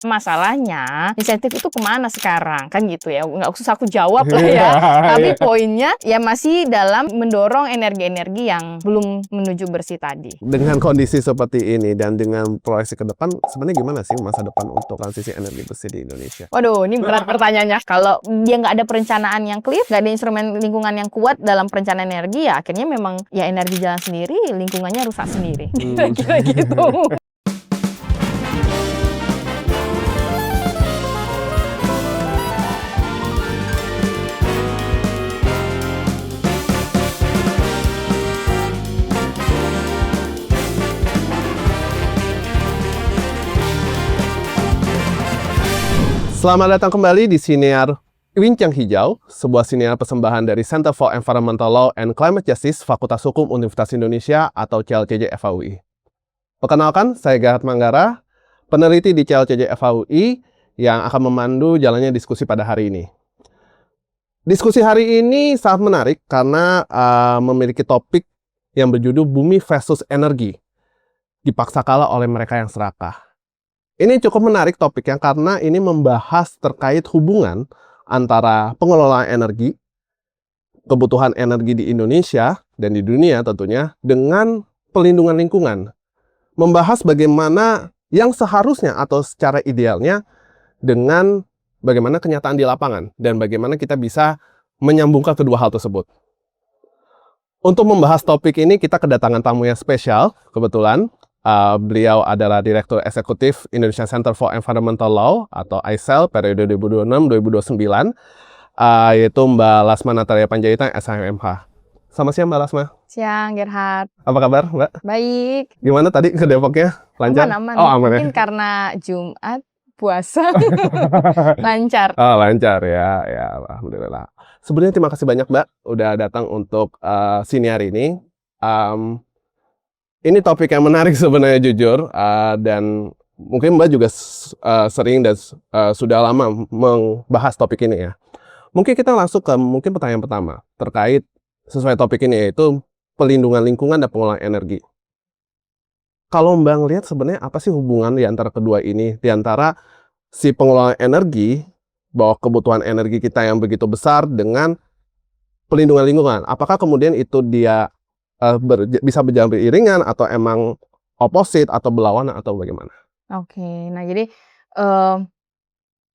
Masalahnya insentif itu kemana sekarang kan gitu ya, nggak usah aku jawab lah ya. Tapi poinnya ya masih dalam mendorong energi-energi yang belum menuju bersih tadi. Dengan kondisi seperti ini dan dengan proyeksi ke depan, sebenarnya gimana sih masa depan untuk transisi energi bersih di Indonesia? Waduh, ini berat pertanyaannya. Kalau dia nggak ada perencanaan yang clear, nggak ada instrumen lingkungan yang kuat dalam perencanaan energi, ya akhirnya memang ya energi jalan sendiri, lingkungannya rusak sendiri. Kira-kira gitu. Selamat datang kembali di Sinear Bincang Hijau, sebuah siniar persembahan dari Center for Environmental Law and Climate Justice Fakultas Hukum Universitas Indonesia atau CLCJ FHUI. Perkenalkan, saya Gerhard Manggara, peneliti di CLCJ FHUI yang akan memandu jalannya diskusi pada hari ini. Diskusi hari ini sangat menarik karena memiliki topik yang berjudul Bumi versus Energi, dipaksa kalah oleh mereka yang serakah. Ini cukup menarik topiknya karena ini membahas terkait hubungan antara pengelolaan energi, kebutuhan energi di Indonesia dan di dunia tentunya, dengan pelindungan lingkungan. Membahas bagaimana yang seharusnya atau secara idealnya dengan bagaimana kenyataan di lapangan dan bagaimana kita bisa menyambungkan kedua hal tersebut. Untuk membahas topik ini kita kedatangan tamu yang spesial, kebetulan. Beliau adalah Direktur Eksekutif Indonesia Center for Environmental Law atau ICEL periode 2026-2029, yaitu Mbak Lasma Natalia Panjaitan, SHMH. Selamat siang Mbak Lasma. Siang, Gerhard. Apa kabar Mbak? Baik. Gimana tadi ke Depoknya? Lancar? Aman. Oh, aman ya? Mungkin karena Jumat, puasa, lancar. Oh, lancar ya. Ya, alhamdulillah. Sebenarnya terima kasih banyak Mbak udah datang untuk siniar ini. Ini topik yang menarik sebenarnya jujur, dan mungkin Mbak juga sering dan sudah lama membahas topik ini ya. Mungkin kita langsung ke pertanyaan pertama terkait sesuai topik ini, yaitu pelindungan lingkungan dan pengelolaan energi. Kalau Mbak ngelihat sebenarnya apa sih hubungan di antara kedua ini, di antara si pengelolaan energi, bahwa kebutuhan energi kita yang begitu besar dengan pelindungan lingkungan. Apakah kemudian itu dia bisa berjalan beriringan atau emang opposite atau berlawanan atau bagaimana? Oke, nah jadi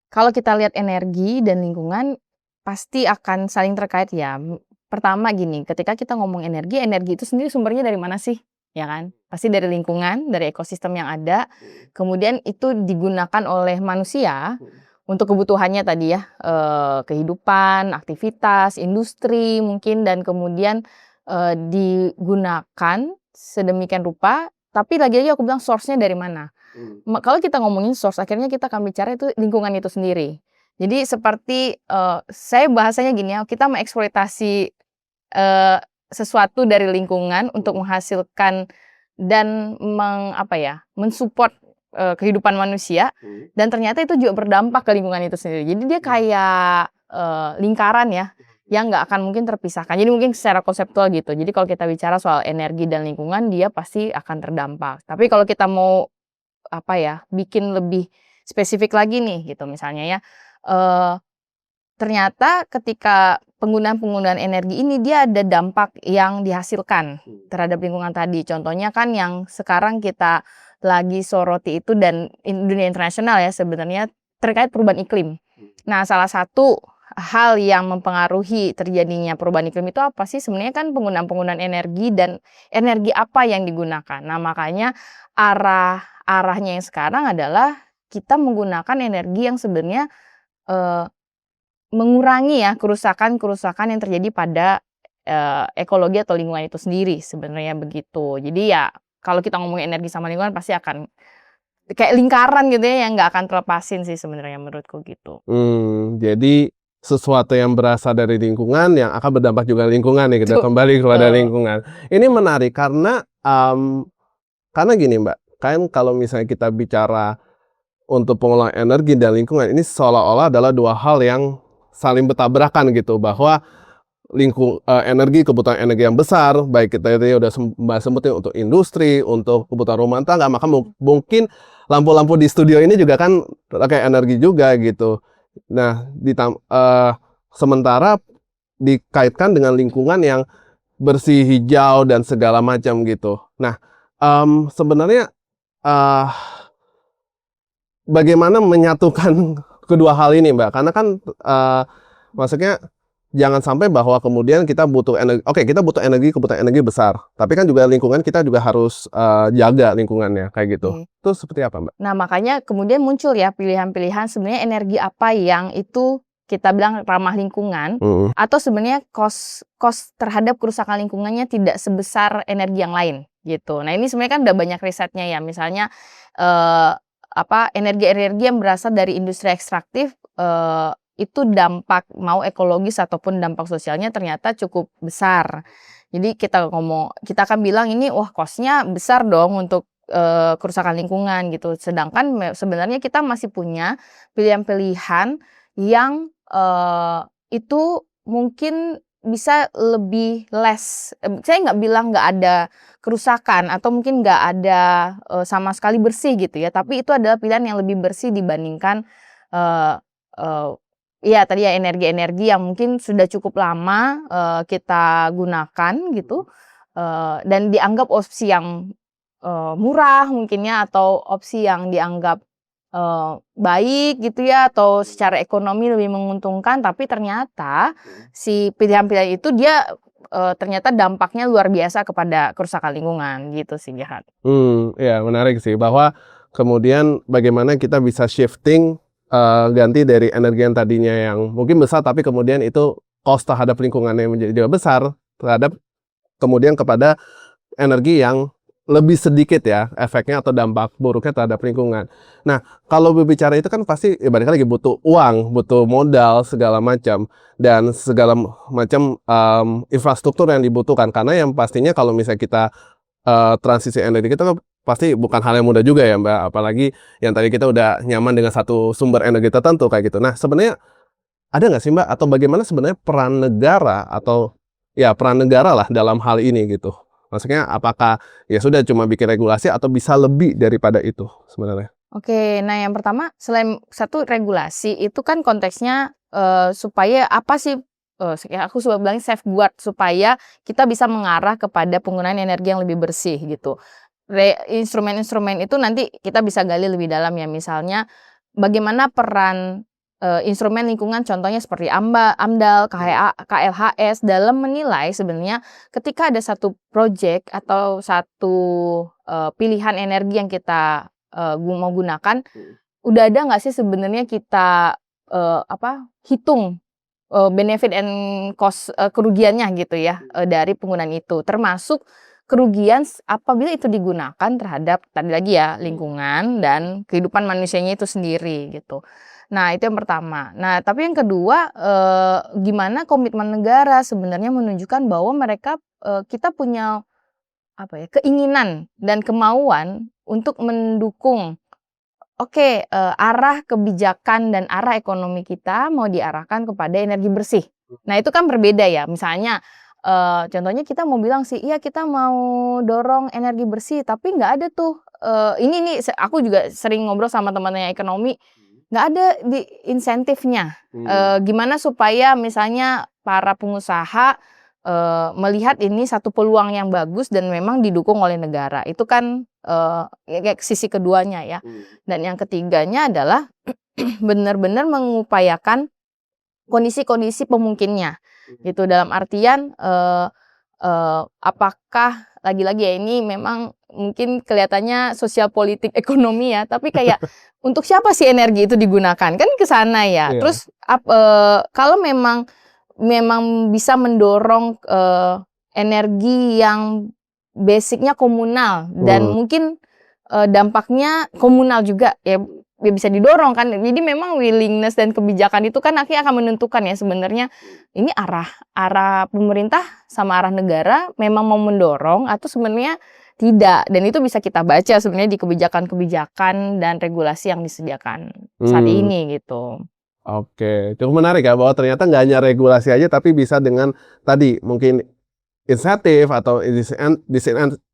kalau kita lihat energi dan lingkungan pasti akan saling terkait ya. Pertama gini, ketika kita ngomong energi itu sendiri sumbernya dari mana sih? Ya kan? Pasti dari lingkungan, dari ekosistem yang ada. Kemudian itu digunakan oleh manusia untuk kebutuhannya tadi ya, kehidupan, aktivitas, industri mungkin, dan kemudian digunakan sedemikian rupa, tapi lagi-lagi aku bilang source-nya dari mana. Kalau kita ngomongin source, akhirnya kita akan bicara itu lingkungan itu sendiri. Jadi seperti saya bahasanya gini ya, kita mengeksploitasi sesuatu dari lingkungan untuk menghasilkan dan mensupport kehidupan manusia, dan ternyata itu juga berdampak ke lingkungan itu sendiri. Jadi dia kayak lingkaran ya, yang nggak akan mungkin terpisahkan. Jadi mungkin secara konseptual gitu. Jadi kalau kita bicara soal energi dan lingkungan, dia pasti akan terdampak. Tapi kalau kita mau bikin lebih spesifik lagi nih gitu misalnya ya, ternyata ketika penggunaan energi ini dia ada dampak yang dihasilkan terhadap lingkungan tadi. Contohnya kan yang sekarang kita lagi soroti itu dan dunia internasional ya sebenarnya terkait perubahan iklim. Nah, salah satu hal yang mempengaruhi terjadinya perubahan iklim itu apa sih? Sebenarnya kan penggunaan energi dan energi apa yang digunakan. Nah, makanya arahnya yang sekarang adalah kita menggunakan energi yang sebenarnya mengurangi ya kerusakan yang terjadi pada ekologi atau lingkungan itu sendiri sebenarnya begitu. Jadi ya kalau kita ngomongin energi sama lingkungan pasti akan kayak lingkaran gitu ya yang nggak akan terlepasin sih sebenarnya menurutku gitu. Jadi sesuatu yang berasal dari lingkungan yang akan berdampak juga lingkungan nih, kita kembali kepada lingkungan. Ini menarik karena gini Mbak, kan kalau misalnya kita bicara untuk pengelolaan energi dan lingkungan, ini seolah-olah adalah dua hal yang saling bertabrakan gitu, bahwa energi, kebutuhan energi yang besar, baik kita itu udah bahas sebutin untuk industri, untuk kebutuhan rumah tangga, maka mungkin lampu-lampu di studio ini juga kan pakai energi juga gitu. Nah, sementara dikaitkan dengan lingkungan yang bersih, hijau dan segala macam gitu. Nah, sebenarnya bagaimana menyatukan kedua hal ini, Mbak? Karena kan maksudnya jangan sampai bahwa kemudian kita butuh energi. Oke, kita butuh energi, kebutuhan energi besar. Tapi kan juga lingkungan kita juga harus jaga lingkungannya kayak gitu. Itu seperti apa, Mbak? Nah, makanya kemudian muncul ya pilihan-pilihan sebenarnya energi apa yang itu kita bilang ramah lingkungan atau sebenarnya cost terhadap kerusakan lingkungannya tidak sebesar energi yang lain gitu. Nah, ini sebenarnya kan udah banyak risetnya ya. Misalnya energi-energi yang berasal dari industri ekstraktif itu dampak mau ekologis ataupun dampak sosialnya ternyata cukup besar. Jadi kita akan bilang ini wah cost-nya besar dong untuk kerusakan lingkungan gitu. Sedangkan sebenarnya kita masih punya pilihan-pilihan yang itu mungkin bisa lebih less. Saya nggak bilang nggak ada kerusakan atau mungkin nggak ada sama sekali bersih gitu ya. Tapi itu adalah pilihan yang lebih bersih dibandingkan ya tadi ya energi-energi yang mungkin sudah cukup lama kita gunakan gitu dan dianggap opsi yang murah mungkinnya atau opsi yang dianggap baik gitu ya atau secara ekonomi lebih menguntungkan, tapi ternyata si pilihan-pilihan itu dia ternyata dampaknya luar biasa kepada kerusakan lingkungan gitu sih, Gerhard. Ya menarik sih bahwa kemudian bagaimana kita bisa shifting ganti dari energi yang tadinya yang mungkin besar tapi kemudian itu cost terhadap lingkungannya menjadi besar terhadap kemudian kepada energi yang lebih sedikit ya efeknya atau dampak buruknya terhadap lingkungan. Nah, kalau berbicara itu kan pasti ya balik lagi butuh uang, butuh modal segala macam dan segala macam infrastruktur yang dibutuhkan karena yang pastinya kalau misalnya kita transisi energi kita kan pasti bukan hal yang mudah juga ya Mbak, apalagi yang tadi kita udah nyaman dengan satu sumber energi tertentu kayak gitu. Nah, sebenarnya ada nggak sih Mbak atau bagaimana sebenarnya peran negara atau ya peran negara lah dalam hal ini gitu? Maksudnya apakah ya sudah cuma bikin regulasi atau bisa lebih daripada itu sebenarnya? Oke, nah yang pertama selain satu regulasi itu kan konteksnya supaya apa sih aku suka bilang safeguard supaya kita bisa mengarah kepada penggunaan energi yang lebih bersih gitu. Instrumen-instrumen itu nanti kita bisa gali lebih dalam ya, misalnya bagaimana peran instrumen lingkungan contohnya seperti AMDAL, KLHS dalam menilai sebenarnya ketika ada satu proyek atau satu pilihan energi yang kita mau gunakan, udah ada nggak sih sebenarnya kita hitung benefit and cost kerugiannya gitu ya dari penggunaan itu, termasuk kerugian apabila itu digunakan terhadap tadi lagi ya lingkungan dan kehidupan manusianya itu sendiri gitu. Nah, itu yang pertama. Nah, tapi yang kedua gimana komitmen negara sebenarnya menunjukkan bahwa mereka kita punya keinginan dan kemauan untuk mendukung arah kebijakan dan arah ekonomi kita mau diarahkan kepada energi bersih. Nah, itu kan berbeda ya. Misalnya contohnya kita mau bilang sih, iya kita mau dorong energi bersih, tapi nggak ada tuh. Ini nih aku juga sering ngobrol sama teman-teman ekonomi, nggak ada di insentifnya. Gimana supaya misalnya para pengusaha melihat ini satu peluang yang bagus dan memang didukung oleh negara. Itu kan sisi keduanya ya. Dan yang ketiganya adalah benar-benar mengupayakan kondisi-kondisi pemungkinnya. Gitu dalam artian apakah lagi-lagi ya ini memang mungkin kelihatannya sosial politik ekonomi ya, tapi kayak untuk siapa sih energi itu digunakan kan ke sana ya. Yeah. Terus kalau memang bisa mendorong energi yang basicnya komunal dan mungkin dampaknya komunal juga ya bisa didorong kan. Jadi memang willingness dan kebijakan itu kan akhirnya akan menentukan ya sebenarnya ini arah pemerintah sama arah negara memang mau mendorong atau sebenarnya tidak. Dan itu bisa kita baca sebenarnya di kebijakan-kebijakan dan regulasi yang disediakan saat ini gitu. Oke, cukup menarik ya bahwa ternyata nggak hanya regulasi aja tapi bisa dengan tadi mungkin insentif atau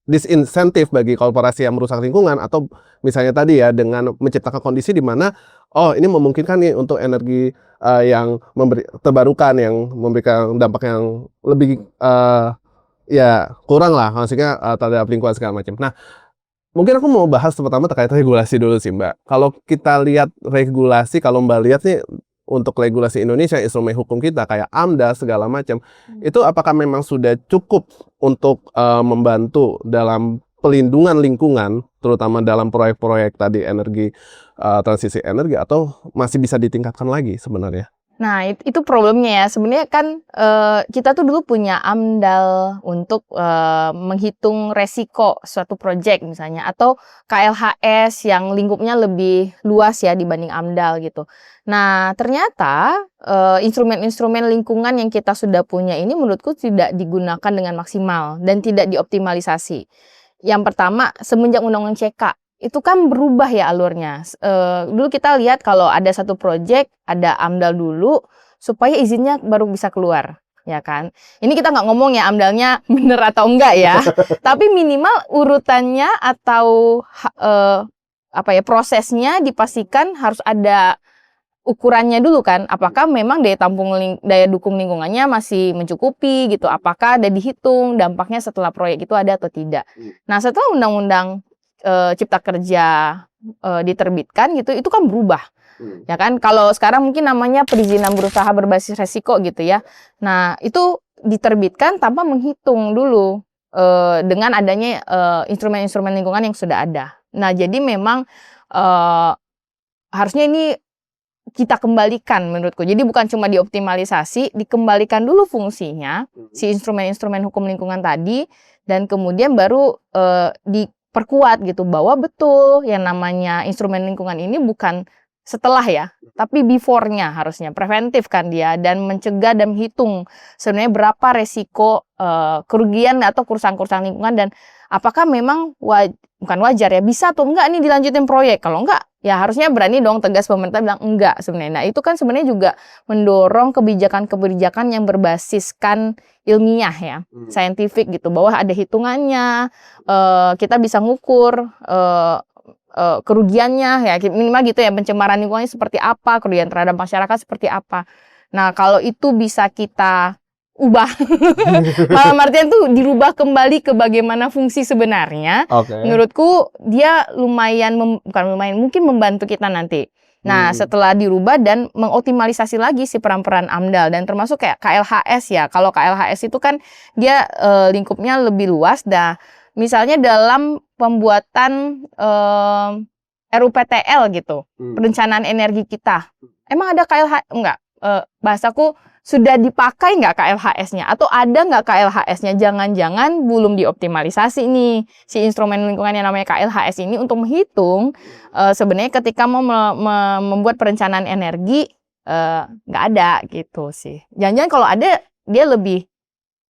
disinsentif bagi korporasi yang merusak lingkungan, atau misalnya tadi ya dengan menciptakan kondisi di mana ini memungkinkan nih untuk energi yang terbarukan yang memberikan dampak yang lebih ya kurang lah maksudnya terhadap lingkungan segala macam. Nah, mungkin aku mau bahas pertama terkait regulasi dulu sih Mbak. Kalau kita lihat regulasi, kalau Mbak lihat nih untuk regulasi Indonesia, instrumen hukum kita kayak AMDA segala macam, itu apakah memang sudah cukup untuk membantu dalam pelindungan lingkungan, terutama dalam proyek-proyek tadi energi transisi energi, atau masih bisa ditingkatkan lagi sebenarnya? Nah, itu problemnya ya. Sebenarnya kan kita tuh dulu punya AMDAL untuk menghitung resiko suatu proyek misalnya, atau KLHS yang lingkupnya lebih luas ya dibanding AMDAL gitu. Nah, ternyata instrumen-instrumen lingkungan yang kita sudah punya ini menurutku tidak digunakan dengan maksimal dan tidak dioptimalisasi. Yang pertama, semenjak Undang-Undang CK itu kan berubah ya alurnya. Dulu kita lihat kalau ada satu proyek, ada AMDAL dulu, supaya izinnya baru bisa keluar, ya kan. Ini kita nggak ngomong ya AMDAL-nya bener atau enggak ya, tapi minimal urutannya atau prosesnya dipastikan harus ada ukurannya dulu kan. Apakah memang daya dukung lingkungannya masih mencukupi gitu, apakah ada dihitung dampaknya setelah proyek itu ada atau tidak. Nah, setelah Undang-Undang Cipta Kerja diterbitkan gitu, itu kan berubah, ya kan. Kalau sekarang mungkin namanya perizinan berusaha berbasis resiko gitu ya. Nah, itu diterbitkan tanpa menghitung dulu dengan adanya instrumen-instrumen lingkungan yang sudah ada. Nah, jadi memang harusnya ini kita kembalikan menurutku. Jadi bukan cuma dioptimalisasi, dikembalikan dulu fungsinya si instrumen-instrumen hukum lingkungan tadi, dan kemudian baru diperkuat gitu, bahwa betul yang namanya instrumen lingkungan ini bukan setelah ya, tapi before-nya harusnya preventif kan dia, dan mencegah dan menghitung sebenarnya berapa resiko kerugian atau kerusakan lingkungan, dan apakah memang bukan wajar ya, bisa atau enggak nih dilanjutin proyek. Kalau enggak, ya harusnya berani dong tegas pemerintah bilang enggak sebenarnya. Nah, itu kan sebenarnya juga mendorong kebijakan-kebijakan yang berbasiskan ilmiah ya, saintifik gitu, bahwa ada hitungannya, kita bisa ngukur kerugiannya ya, minimal gitu ya, pencemaran lingkungannya seperti apa, kerugian terhadap masyarakat seperti apa. Nah, kalau itu bisa kita ubah, malam artian tuh dirubah kembali ke bagaimana fungsi sebenarnya, menurutku dia mungkin membantu kita nanti. Nah, setelah dirubah dan mengoptimalisasi lagi si peran-peran AMDAL, dan termasuk kayak KLHS ya. Kalau KLHS itu kan dia lingkupnya lebih luas. Misalnya dalam pembuatan RUPTL gitu, perencanaan energi kita, emang ada KLHS? Enggak. Bahasaku, sudah dipakai nggak KLHS-nya? Atau ada nggak KLHS-nya? Jangan-jangan belum dioptimalisasi nih si instrumen lingkungan yang namanya KLHS ini untuk menghitung sebenarnya ketika mau membuat perencanaan energi, nggak ada gitu sih. Jangan-jangan kalau ada, dia lebih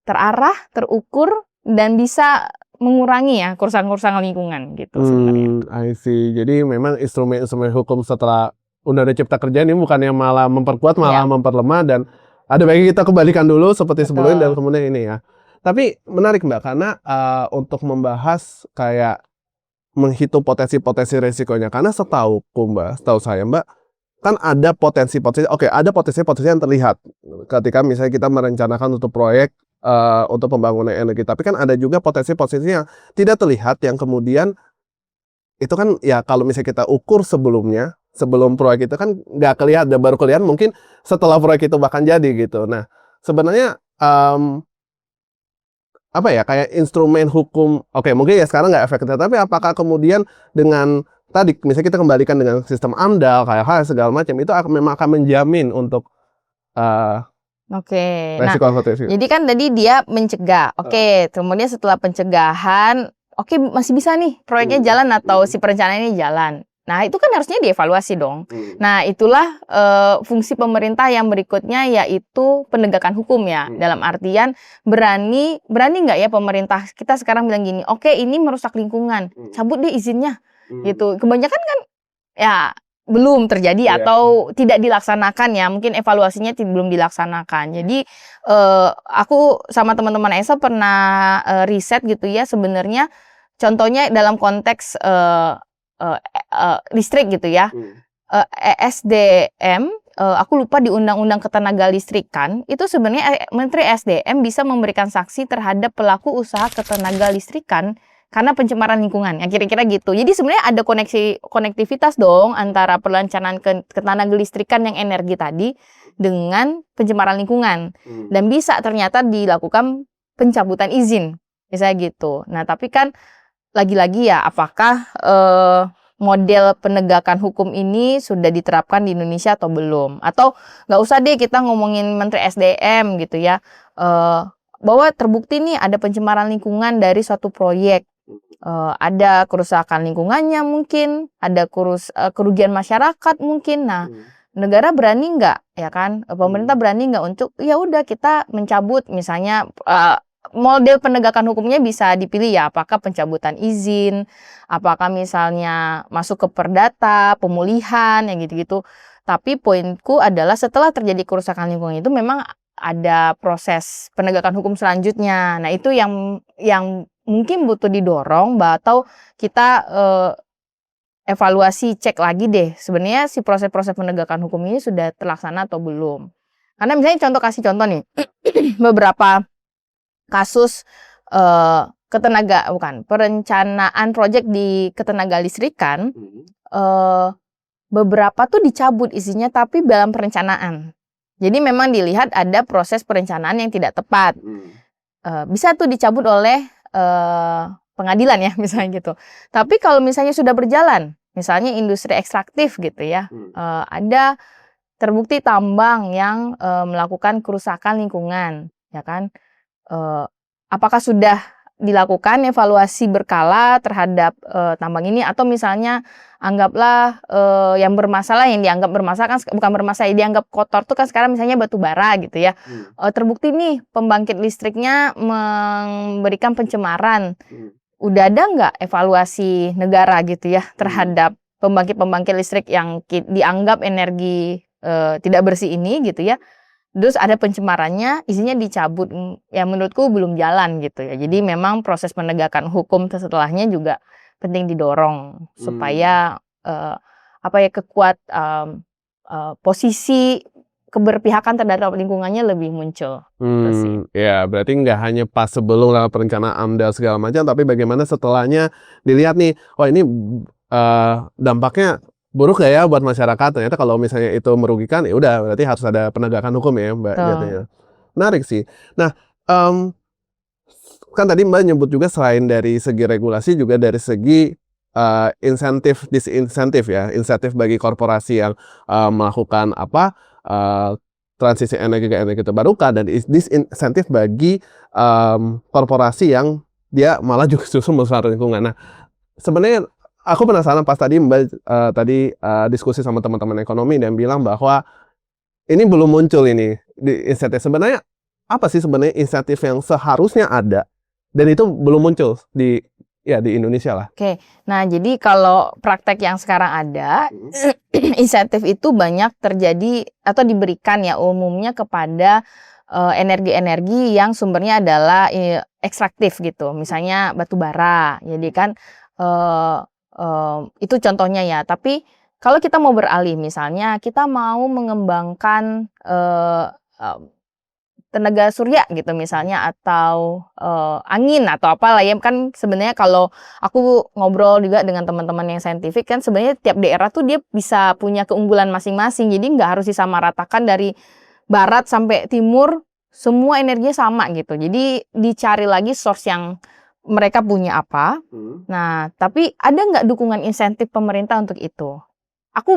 terarah, terukur, dan bisa mengurangi ya kerusakan lingkungan gitu sebenarnya. I see. Jadi memang instrumen-instrumen hukum setelah Undang-Undang Cipta Kerja ini bukannya malah memperkuat, malah memperlemah, dan ada baiknya kita kembalikan dulu seperti sebelumnya dan kemudian ini ya. Tapi menarik Mbak, karena untuk membahas kayak menghitung potensi-potensi resikonya, karena setahu saya Mbak, kan ada potensi-potensi, ada potensi-potensi yang terlihat ketika misalnya kita merencanakan untuk proyek untuk pembangunan energi, tapi kan ada juga potensi-potensi yang tidak terlihat, yang kemudian itu kan ya kalau misalnya kita ukur sebelum proyek itu kan nggak kelihatan, baru kelihatan mungkin setelah proyek itu bahkan jadi gitu. Nah, sebenarnya kayak instrumen hukum, mungkin ya sekarang nggak efektif, tapi apakah kemudian dengan tadi misalnya kita kembalikan dengan sistem AMDAL, kayak segala macam, itu memang akan menjamin untuk resiko potensi. Jadi kan tadi dia mencegah. Kemudian setelah pencegahan, masih bisa nih proyeknya jalan atau si perencanaannya jalan. Nah, itu kan harusnya dievaluasi dong. Nah, itulah fungsi pemerintah yang berikutnya, yaitu penegakan hukum ya. Dalam artian berani nggak ya pemerintah kita sekarang bilang gini, ini merusak lingkungan, cabut deh izinnya gitu. Kebanyakan kan ya belum terjadi atau tidak dilaksanakan ya, mungkin evaluasinya belum dilaksanakan. Jadi aku sama teman-teman ESA pernah riset gitu ya, sebenarnya contohnya dalam konteks listrik gitu ya, ESDM, aku lupa di Undang-Undang Ketenaga Listrikan, itu sebenarnya Menteri SDM bisa memberikan sanksi terhadap pelaku usaha ketenaga listrikan karena pencemaran lingkungan, yang kira-kira gitu. Jadi sebenarnya ada konektivitas dong antara perencanaan ketenaga listrikan yang energi tadi dengan pencemaran lingkungan. Dan bisa ternyata dilakukan pencabutan izin, misalnya gitu. Nah, tapi kan lagi-lagi ya, apakah model penegakan hukum ini sudah diterapkan di Indonesia atau belum? Atau nggak usah deh kita ngomongin Menteri SDM gitu ya, bahwa terbukti nih ada pencemaran lingkungan dari suatu proyek. Ada kerusakan lingkungannya mungkin, ada kerugian masyarakat mungkin. Nah, negara berani nggak, ya kan? Pemerintah berani nggak untuk ya udah kita mencabut, misalnya model penegakan hukumnya bisa dipilih ya, apakah pencabutan izin, apakah misalnya masuk ke perdata, pemulihan, yang gitu-gitu. Tapi poinku adalah setelah terjadi kerusakan lingkungan itu memang ada proses penegakan hukum selanjutnya. Nah, itu yang mungkin butuh didorong, atau kita evaluasi, cek lagi deh sebenarnya si proses-proses penegakan hukum ini sudah terlaksana atau belum. Karena misalnya kasih contoh nih, beberapa kasus perencanaan proyek di ketenaga listrikan, beberapa tuh dicabut izinnya tapi dalam perencanaan. Jadi memang dilihat ada proses perencanaan yang tidak tepat. Bisa tuh dicabut oleh pengadilan ya, misalnya gitu. Tapi kalau misalnya sudah berjalan, misalnya industri ekstraktif gitu ya, ada terbukti tambang yang melakukan kerusakan lingkungan, ya kan? Apakah sudah dilakukan evaluasi berkala terhadap tambang ini, atau misalnya anggaplah yang bermasalah, yang dianggap bermasalah kan bukan bermasalah, yang dianggap kotor tuh kan sekarang misalnya batu bara gitu ya. Terbukti nih pembangkit listriknya memberikan pencemaran. Udah ada nggak evaluasi negara gitu ya terhadap pembangkit listrik yang dianggap energi tidak bersih ini gitu ya. Terus ada pencemarannya, izinnya dicabut, ya menurutku belum jalan gitu ya. Jadi memang proses penegakan hukum setelahnya juga penting didorong supaya posisi keberpihakan terhadap lingkungannya lebih muncul. Ya berarti nggak hanya pas sebelum perencanaan AMDAL segala macam, tapi bagaimana setelahnya dilihat nih, oh ini dampaknya buruk ya buat masyarakat. Ternyata kalau misalnya itu merugikan, ya udah berarti harus ada penegakan hukum ya, Mbak. Jatuhnya. Menarik sih. Nah, kan tadi Mbak nyebut juga selain dari segi regulasi juga dari segi insentif, disinsentif ya, insentif bagi korporasi yang melakukan transisi energi ke energi terbarukan, dan disinsentif bagi korporasi yang dia malah justru merusak lingkungan. Nah, sebenarnya aku penasaran pas tadi Mbak diskusi sama teman-teman ekonomi dan bilang bahwa ini belum muncul ini di insentif. Sebenarnya apa sih sebenarnya insentif yang seharusnya ada dan itu belum muncul di Indonesia lah. Oke. Nah, jadi kalau praktek yang sekarang ada, insentif itu banyak terjadi atau diberikan ya umumnya kepada energi-energi yang sumbernya adalah ekstraktif gitu. Misalnya batu bara. Jadi kan itu contohnya ya. Tapi kalau kita mau beralih, misalnya kita mau mengembangkan tenaga surya gitu misalnya, atau angin atau apalah ya, kan sebenarnya kalau aku ngobrol juga dengan teman-teman yang saintifik kan sebenarnya tiap daerah tuh dia bisa punya keunggulan masing-masing. Jadi nggak harus disamaratakan dari barat sampai timur semua energinya sama gitu. Jadi dicari lagi source yang mereka punya apa. Nah, tapi ada nggak dukungan insentif pemerintah untuk itu? Aku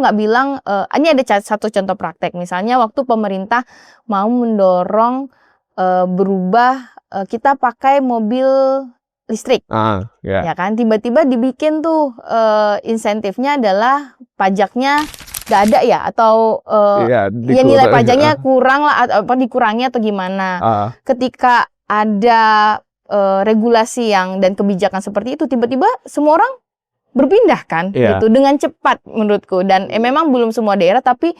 nggak bilang, ini ada satu contoh praktek. Misalnya waktu pemerintah mau mendorong berubah, kita pakai mobil listrik. Ya kan, tiba-tiba dibikin tuh insentifnya adalah pajaknya nggak ada ya, atau ya nilai pajaknya kurang lah, atau dikurangi atau gimana. Ketika ada regulasi dan kebijakan seperti itu, tiba-tiba semua orang berpindah kan gitu dengan cepat menurutku, dan memang belum semua daerah, tapi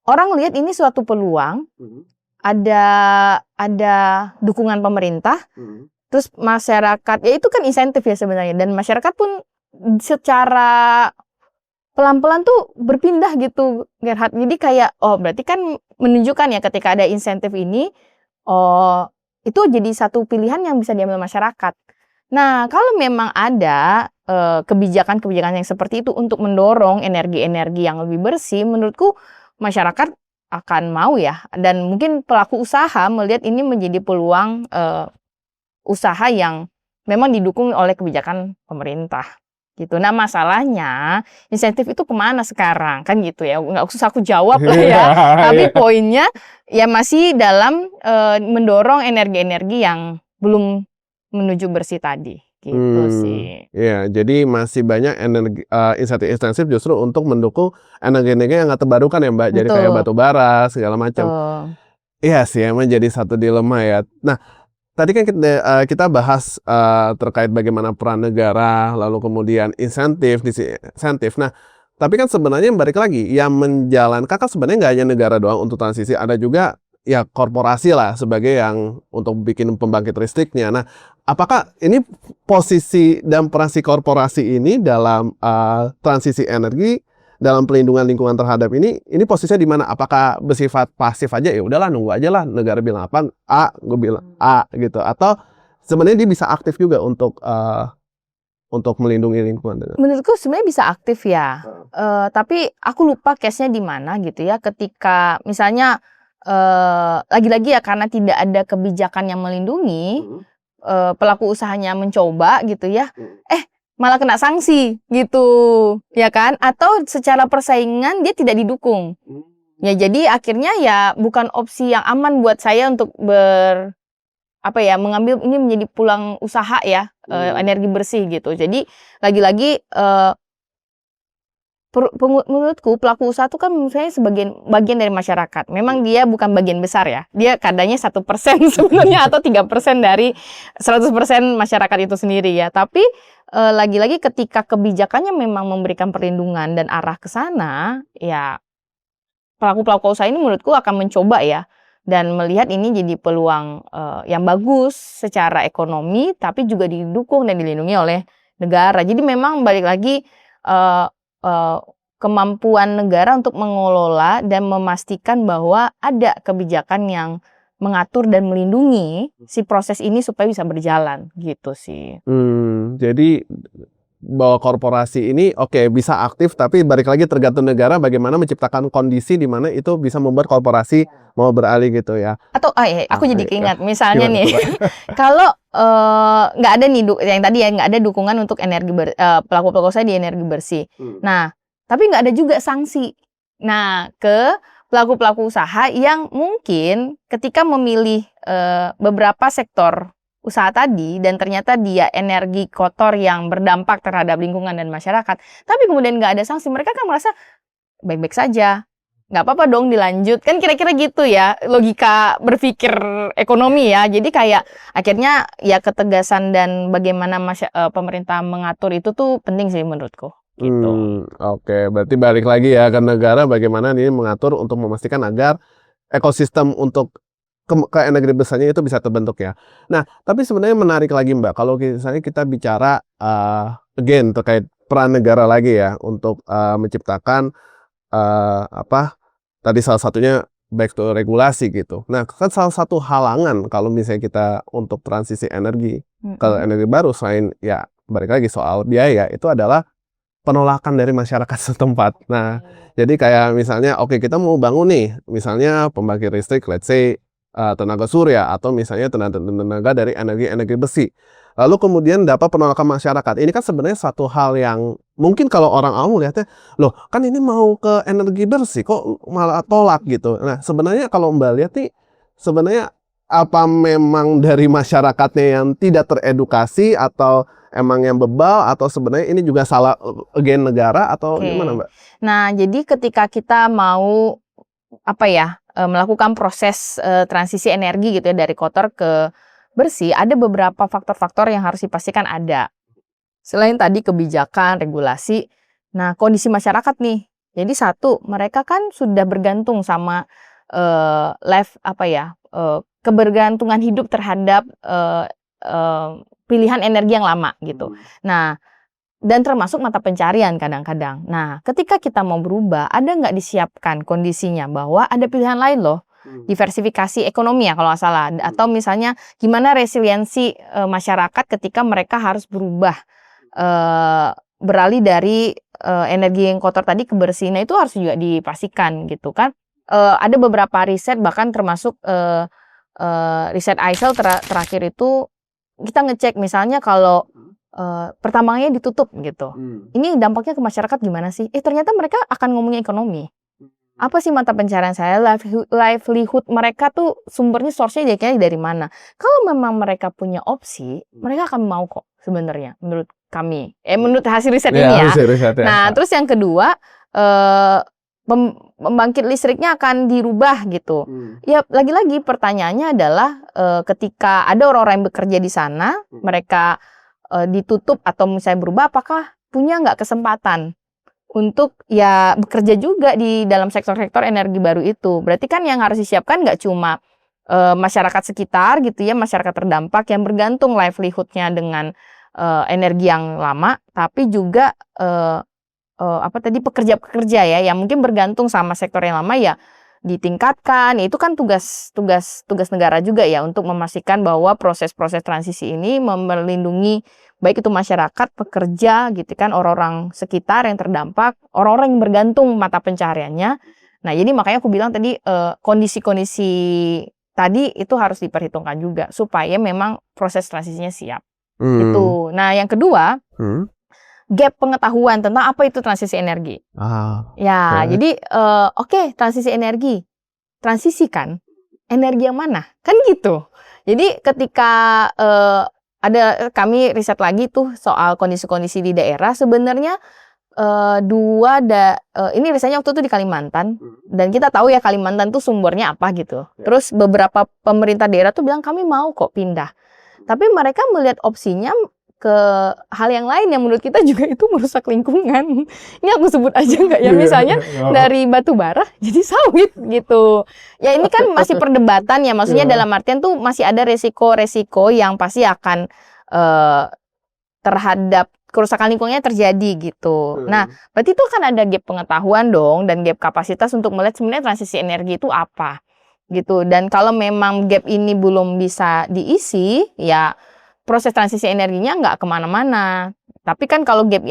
orang lihat ini suatu peluang, ada dukungan pemerintah, terus masyarakat, ya itu kan insentif ya sebenarnya, dan masyarakat pun secara pelan-pelan tuh berpindah gitu, Gerhard. Jadi kayak, oh berarti kan menunjukkan ya ketika ada insentif ini, oh itu jadi satu pilihan yang bisa diambil masyarakat. Nah, kalau memang ada kebijakan-kebijakan yang seperti itu untuk mendorong energi-energi yang lebih bersih, menurutku masyarakat akan mau ya. Dan mungkin pelaku usaha melihat ini menjadi peluang usaha yang memang didukung oleh kebijakan pemerintah. Gitu. Nah masalahnya insentif itu kemana sekarang kan gitu ya, nggak usah aku jawab lah ya. Tapi poinnya ya masih dalam mendorong energi-energi yang belum menuju bersih tadi gitu sih. Ya, jadi masih banyak energi insentif justru untuk mendukung energi-energi yang nggak terbarukan ya Mbak. Jadi kayak batu bara segala macam. Iya sih, emang jadi satu dilema ya. Nah, tadi kan kita bahas terkait bagaimana peran negara, lalu kemudian insentif. Nah, tapi kan sebenarnya balik lagi, yang menjalankan kan sebenarnya nggak hanya negara doang untuk transisi, ada juga ya korporasi lah sebagai yang untuk bikin pembangkit listriknya. Nah, apakah ini posisi dan peran si korporasi ini dalam transisi energi, dalam pelindungan lingkungan terhadap ini posisinya di mana? Apakah bersifat pasif aja, ya udahlah nunggu aja lah negara bilang apa A, gue bilang A gitu, atau sebenarnya dia bisa aktif juga untuk melindungi lingkungan? Menurutku sebenarnya bisa aktif ya, tapi aku lupa case-nya di mana gitu ya, ketika misalnya lagi-lagi ya karena tidak ada kebijakan yang melindungi, pelaku usahanya mencoba gitu ya, malah kena sanksi gitu, ya kan? Atau secara persaingan dia tidak didukung. Ya jadi akhirnya ya bukan opsi yang aman buat saya untuk mengambil ini menjadi peluang usaha ya, energi bersih gitu. Jadi lagi-lagi menurutku pelaku usaha itu kan misalnya bagian dari masyarakat. Memang dia bukan bagian besar ya. Dia kadarnya 1% sebenarnya atau 3% dari 100% masyarakat itu sendiri ya. Tapi lagi-lagi ketika kebijakannya memang memberikan perlindungan dan arah ke sana, ya pelaku-pelaku usaha ini menurutku akan mencoba ya, dan melihat ini jadi peluang yang bagus secara ekonomi, tapi juga didukung dan dilindungi oleh negara. Jadi memang balik lagi kemampuan negara untuk mengelola dan memastikan bahwa ada kebijakan yang mengatur dan melindungi si proses ini supaya bisa berjalan gitu sih. Jadi bahwa korporasi ini bisa aktif, tapi balik lagi tergantung negara bagaimana menciptakan kondisi di mana itu bisa membuat korporasi mau beralih gitu ya. Atau aku jadi keingat misalnya nih kalau nggak ada nih yang tadi ya, nggak ada dukungan untuk pelaku-pelaku usaha di energi bersih. Nah tapi nggak ada juga sanksi ke pelaku-pelaku usaha yang mungkin ketika memilih beberapa sektor usaha tadi dan ternyata dia energi kotor yang berdampak terhadap lingkungan dan masyarakat, tapi kemudian nggak ada sanksi, mereka kan merasa baik-baik saja, nggak apa-apa dong dilanjut, kan kira-kira gitu ya logika berpikir ekonomi ya. Jadi kayak akhirnya ya ketegasan dan bagaimana pemerintah mengatur itu tuh penting sih menurutku. Gitu. Berarti balik lagi ya ke negara bagaimana ini mengatur untuk memastikan agar ekosistem untuk ke energi besarnya itu bisa terbentuk ya. Nah, tapi sebenarnya menarik lagi Mbak, kalau misalnya kita bicara again terkait peran negara lagi ya untuk menciptakan tadi salah satunya baik itu regulasi gitu. Nah, kan salah satu halangan kalau misalnya kita untuk transisi energi ke energi baru selain ya balik lagi soal biaya itu adalah penolakan dari masyarakat setempat. Nah, jadi kayak misalnya kita mau bangun nih, misalnya pembangkit listrik, let's say tenaga surya atau misalnya tenaga dari energi besi. Lalu kemudian dapat penolakan masyarakat. Ini kan sebenarnya satu hal yang mungkin kalau orang awam lihatnya, loh kan ini mau ke energi bersih kok malah tolak gitu. Nah sebenarnya kalau Mbak lihat nih, sebenarnya apa memang dari masyarakatnya yang tidak teredukasi atau emang yang bebal, atau sebenarnya ini juga salah negara atau gimana Mbak? Nah jadi ketika kita mau melakukan proses transisi energi gitu ya dari kotor ke bersih, ada beberapa faktor-faktor yang harus dipastikan ada. Selain tadi kebijakan, regulasi, nah kondisi masyarakat nih. Jadi satu, mereka kan sudah bergantung sama kebergantungan hidup terhadap pilihan energi yang lama gitu. Nah, dan termasuk mata pencarian kadang-kadang. Nah, ketika kita mau berubah, ada nggak disiapkan kondisinya bahwa ada pilihan lain loh. Diversifikasi ekonomi ya kalau nggak salah. Atau misalnya gimana resiliensi masyarakat ketika mereka harus berubah. Beralih dari energi yang kotor tadi ke bersih. Nah, itu harus juga dipastikan gitu kan. Ada beberapa riset bahkan termasuk riset ICEL terakhir itu kita ngecek misalnya kalau pertambangannya ditutup gitu. Ini dampaknya ke masyarakat gimana sih? Ternyata mereka akan ngomongin ekonomi. Apa sih mata pencarian saya? Livelihood mereka tuh sumbernya source-nya dari mana? Kalau memang mereka punya opsi, mereka akan mau kok sebenarnya menurut kami. Menurut hasil riset ini ya. Nah, terus yang kedua, pembangkit listriknya akan dirubah gitu. Ya, lagi-lagi pertanyaannya adalah ketika ada orang-orang yang bekerja di sana, mereka ditutup atau misalnya berubah, apakah punya nggak kesempatan untuk ya bekerja juga di dalam sektor-sektor energi baru itu. Berarti kan yang harus disiapkan nggak cuma masyarakat sekitar gitu ya, masyarakat terdampak yang bergantung livelihood-nya dengan energi yang lama, tapi juga pekerja-pekerja ya yang mungkin bergantung sama sektor yang lama ya ditingkatkan. Itu kan tugas negara juga ya untuk memastikan bahwa proses-proses transisi ini melindungi baik itu masyarakat, pekerja gitu kan, orang-orang sekitar yang terdampak, orang-orang yang bergantung mata pencahariannya. Nah, jadi makanya aku bilang tadi kondisi-kondisi tadi itu harus diperhitungkan juga supaya memang proses transisinya siap. Gitu. Nah, yang kedua, gap pengetahuan tentang apa itu transisi energi. Jadi transisi energi. Transisikan energi yang mana? Kan gitu. Jadi ketika kami riset lagi tuh soal kondisi-kondisi di daerah, sebenarnya ini risetnya waktu itu di Kalimantan, dan kita tahu ya Kalimantan tuh sumbernya apa gitu. Terus beberapa pemerintah daerah tuh bilang kami mau kok pindah. Tapi mereka melihat opsinya ke hal yang lain yang menurut kita juga itu merusak lingkungan. Ini aku sebut aja nggak ya, misalnya dari batu bara jadi sawit gitu. Ya ini kan masih perdebatan ya, maksudnya dalam artian tuh masih ada resiko-resiko yang pasti akan terhadap kerusakan lingkungannya terjadi gitu. Nah, berarti itu kan ada gap pengetahuan dong dan gap kapasitas untuk melihat sebenarnya transisi energi itu apa gitu. Dan kalau memang gap ini belum bisa diisi, ya proses transisi energinya nggak kemana-mana. Tapi kan kalau gap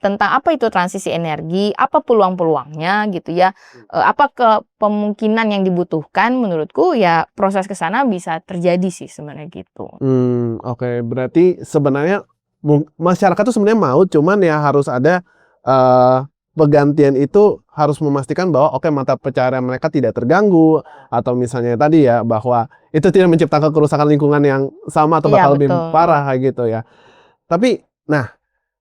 tentang apa itu transisi energi, apa peluang-peluangnya gitu ya, apa kemungkinan yang dibutuhkan, menurutku ya proses ke sana bisa terjadi sih sebenarnya gitu. Oke. Berarti sebenarnya masyarakat tuh sebenarnya mau, cuman ya harus ada pergantian itu harus memastikan bahwa mata pencaharian mereka tidak terganggu, atau misalnya tadi ya bahwa itu tidak menciptakan kerusakan lingkungan yang sama atau bakal lebih parah kayak gitu ya. Tapi nah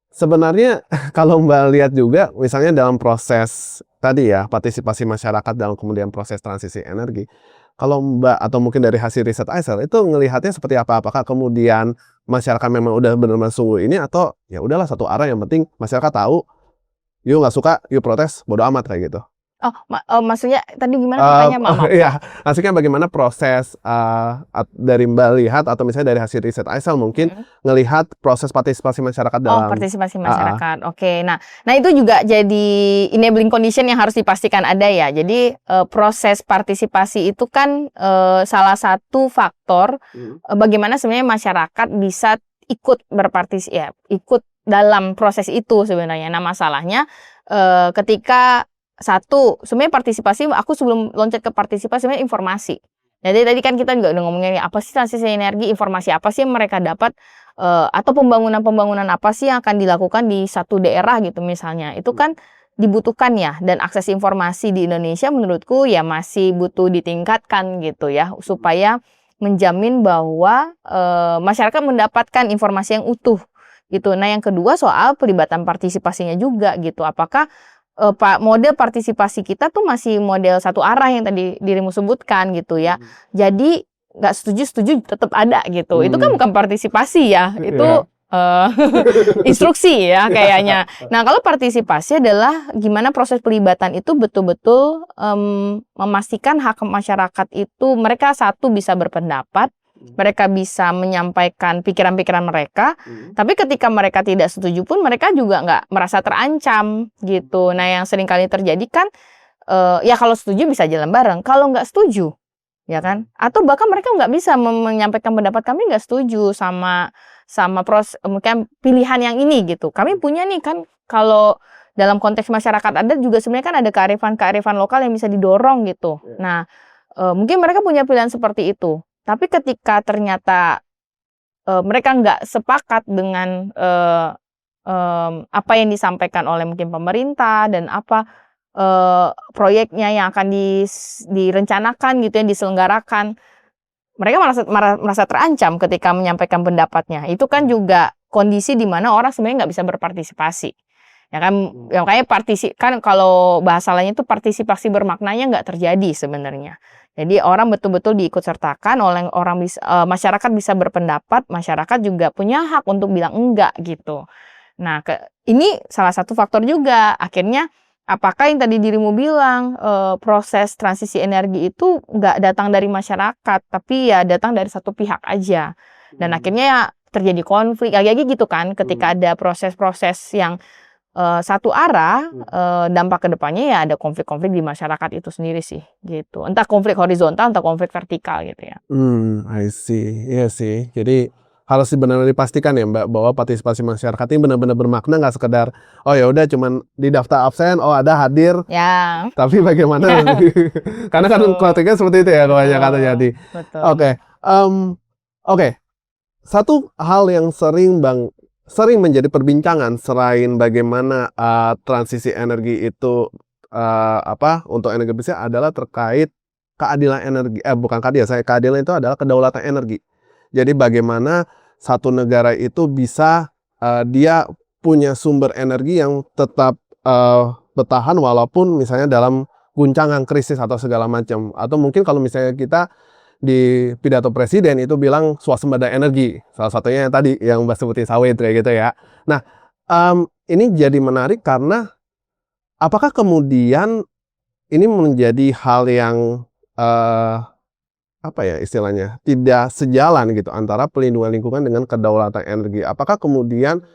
sebenarnya kalau Mbak lihat juga misalnya dalam proses tadi ya partisipasi masyarakat dalam kemudian proses transisi energi, kalau Mbak atau mungkin dari hasil riset ICEL itu ngelihatnya seperti apa? Apakah kemudian masyarakat memang udah benar-benar sungguh ini, atau ya udahlah satu arah, yang penting masyarakat tahu, yuk nggak suka, yuk protes, bodo amat kayak gitu. Maksudnya tadi gimana pertanyaannya, Mama? Iya, maksudnya bagaimana proses dari Mbak lihat atau misalnya dari hasil riset ICEL mungkin ngelihat proses partisipasi masyarakat dalam partisipasi masyarakat. Oke. Nah itu juga jadi enabling condition yang harus dipastikan ada ya. Jadi proses partisipasi itu kan salah satu faktor bagaimana sebenarnya masyarakat bisa ikut ikut dalam proses itu sebenarnya. Nah, masalahnya ketika sebenarnya partisipasi, aku sebelum loncat ke partisipasi sebenarnya informasi. Jadi tadi kan kita juga udah ngomongin apa sih transisi energi, informasi apa sih yang mereka dapat, atau pembangunan apa sih yang akan dilakukan di satu daerah gitu misalnya. Itu kan dibutuhkan ya, dan akses informasi di Indonesia menurutku ya masih butuh ditingkatkan gitu ya, supaya menjamin bahwa masyarakat mendapatkan informasi yang utuh gitu. Nah, yang kedua soal pelibatan partisipasinya juga gitu. Apakah model partisipasi kita tuh masih model satu arah yang tadi dirimu sebutkan gitu ya. Jadi nggak setuju tetap ada gitu. Itu kan bukan partisipasi ya. Itu instruksi ya kayaknya. Nah, kalau partisipasi adalah gimana proses pelibatan itu betul-betul memastikan hak masyarakat itu mereka satu bisa berpendapat, mereka bisa menyampaikan pikiran-pikiran mereka, tapi ketika mereka tidak setuju pun mereka juga nggak merasa terancam gitu. Nah, yang sering kali terjadi kan ya kalau setuju bisa jalan bareng, kalau nggak setuju ya kan? Atau bahkan mereka nggak bisa menyampaikan pendapat, kami nggak setuju sama proses mungkin pilihan yang ini gitu. Kami punya nih kan, kalau dalam konteks masyarakat adat juga sebenarnya kan ada kearifan lokal yang bisa didorong gitu. Nah, mungkin mereka punya pilihan seperti itu. Tapi ketika ternyata mereka nggak sepakat dengan apa yang disampaikan oleh mungkin pemerintah dan apa proyeknya yang akan direncanakan gitu ya, diselenggarakan, mereka merasa terancam ketika menyampaikan pendapatnya. Itu kan juga kondisi di mana orang sebenarnya nggak bisa berpartisipasi. Ya kan, ya makanya kan kalau bahasa lainnya itu partisipasi bermaknanya nggak terjadi sebenarnya. Jadi orang betul-betul diikut sertakan oleh masyarakat bisa berpendapat, masyarakat juga punya hak untuk bilang enggak gitu. Nah, ini salah satu faktor juga akhirnya. Apakah yang tadi dirimu bilang, proses transisi energi itu nggak datang dari masyarakat, tapi ya datang dari satu pihak aja. Dan akhirnya ya terjadi konflik, lagi-lagi gitu kan, ketika ada proses-proses yang satu arah, dampak ke depannya ya ada konflik-konflik di masyarakat itu sendiri sih, gitu. Entah konflik horizontal, entah konflik vertikal gitu ya. I see. Iya sih. Jadi harus benar-benar dipastikan ya Mbak, bahwa partisipasi masyarakat ini benar-benar bermakna, nggak sekedar oh ya udah cuman di daftar absen, oh ada hadir, Ya. tapi bagaimana? Karena kan praktiknya seperti itu ya kebanyakan terjadi. Betul. Oke. Satu hal yang sering menjadi perbincangan selain bagaimana transisi energi itu untuk energi bersih adalah terkait keadilan energi. Bukan keadilan itu adalah kedaulatan energi. Jadi bagaimana satu negara itu bisa dia punya sumber energi yang tetap bertahan walaupun misalnya dalam guncangan krisis atau segala macam. Atau mungkin kalau misalnya kita di pidato presiden itu bilang swasembada energi. Salah satunya yang tadi yang Mbak sebutin sawit kayak gitu ya. Nah, ini jadi menarik karena apakah kemudian ini menjadi hal yang apa ya istilahnya, tidak sejalan gitu antara pelindungan lingkungan dengan kedaulatan energi. Apakah kemudian